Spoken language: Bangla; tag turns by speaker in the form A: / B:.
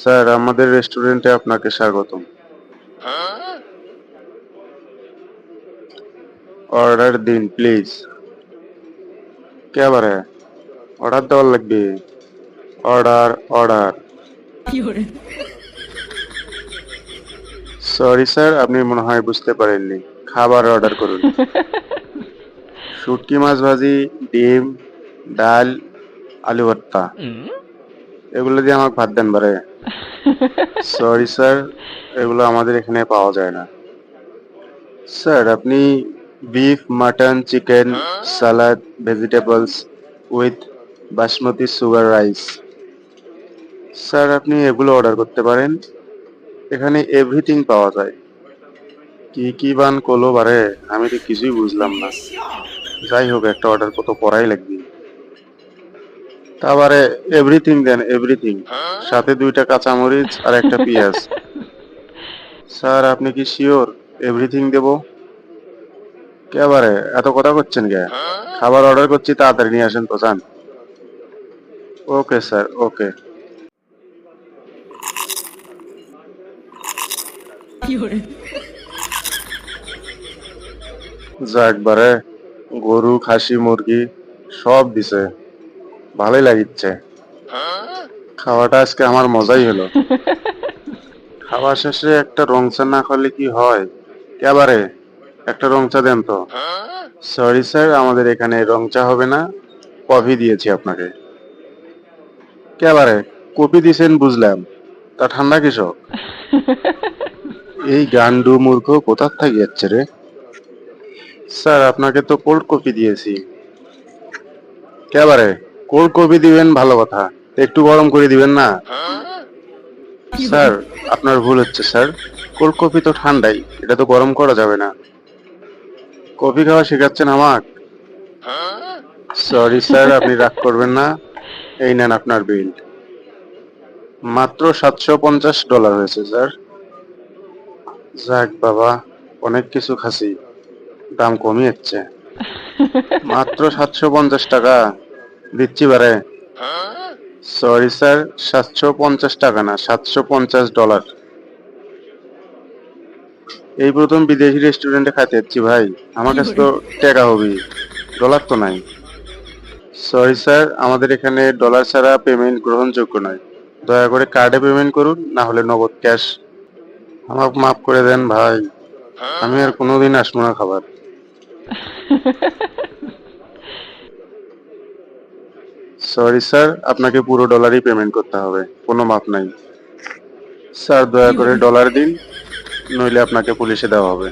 A: স্যার, আমাদের রেস্টুরেন্টে আপনাকে স্বাগতম। অর্ডার দিন প্লিজ। কে বারে অর্ডার দেওয়ার লাগবে? Order order. সরি স্যার, আপনি মনে হয় বুঝতে পারেননি। খাবার অর্ডার করুন। শুটকি মাছ ভাজি, ডিম, ডাল, আলু ভর্তা। এগুলো দিয়ে আমাকে ভাত দেন বারে। সরি স্যার, এগুলো আমাদের এখানে পাওয়া যায় না। স্যার, আপনি beef, mutton, chicken, salad, vegetables with basmati sugar rice. Sir, আপনি এগুলো অর্ডার করতে পারেন। এখানে এভরিথিং পাওয়া যায়। কি কি বান কলো বারে, আমি তো কিছুই বুঝলাম না। যাই হোক, একটা অর্ডার কত করাই লাগবে। তারপরে এভরিথিং দেন, এভরিথিং। সাথে 2টা কাঁচামরিচ আর একটা পেঁয়াজ। স্যার, আপনি কি শিওর এভরিথিং দেব? কেবারে এত কথা করছেন কে? খাবার অর্ডার করছি, তাড়াতাড়ি নিয়ে আসেন তো যান। ওকে স্যার, ওকে। যাক বারে, গরু, খাসি, মুরগি সব দিছে। ভালোই লাগিচ্ছে। খাওয়াটা আজকে আমার মজাই হলো। খাওয়া শেষে একটা রং চা না খেলে কি হয়? কেবারে একটা রং চা দেন তো। সরি স্যার, আমাদের এখানে রং চা হবে না। কফি দিয়েছি আপনাকে। কেবারে কফি দিছেন বুঝলাম, তা ঠান্ডা কৃষক। এই গান্ডু মূর্খ কোথার থেকে যাচ্ছে রে? স্যার, আপনাকে তো কোল্ড কফি দিয়েছি। কেবারে কোল্ড কফি দিবেন ভালো কথা, একটু গরম করে দিবেন না। স্যার, আপনার ভুল হচ্ছে স্যার। কোল্ড কফি তো ঠান্ডাই, এটা তো গরম করা যাবে না। কফি খাওয়া শেখাচ্ছেন আমাক? সরি স্যার, আপনি রাগ করবেন না। এই নেন আপনার বিল। মাত্র $750 হয়েছে স্যার। যাক বাবা, অনেক কিছু খাসি, দাম কমই হচ্ছে। মাত্র $750 দিচ্ছি বারে। সরি স্যার, $750 না, $750। এই প্রথম বিদেশি রেস্টুরেন্টে খাইতে যাচ্ছি ভাই, আমার কাছে তো টাকা হবি, ডলার তো নাই। সরি স্যার, আমাদের এখানে ডলার ছাড়া পেমেন্ট গ্রহণযোগ্য নয়। দয়া করে কার্ডে পেমেন্ট করুন, না হলে নগদ ক্যাশ। আমাকে মাফ করে দেন ভাই, আমি আর কোনোদিন আসবো না খাবার। সরি স্যার, আপনাকে পুরো ডলারই পেমেন্ট করতে হবে, কোনো মাপ নাই। স্যার, দয়া করে ডলার দিন, নইলে আপনাকে পুলিশে দেওয়া হবে।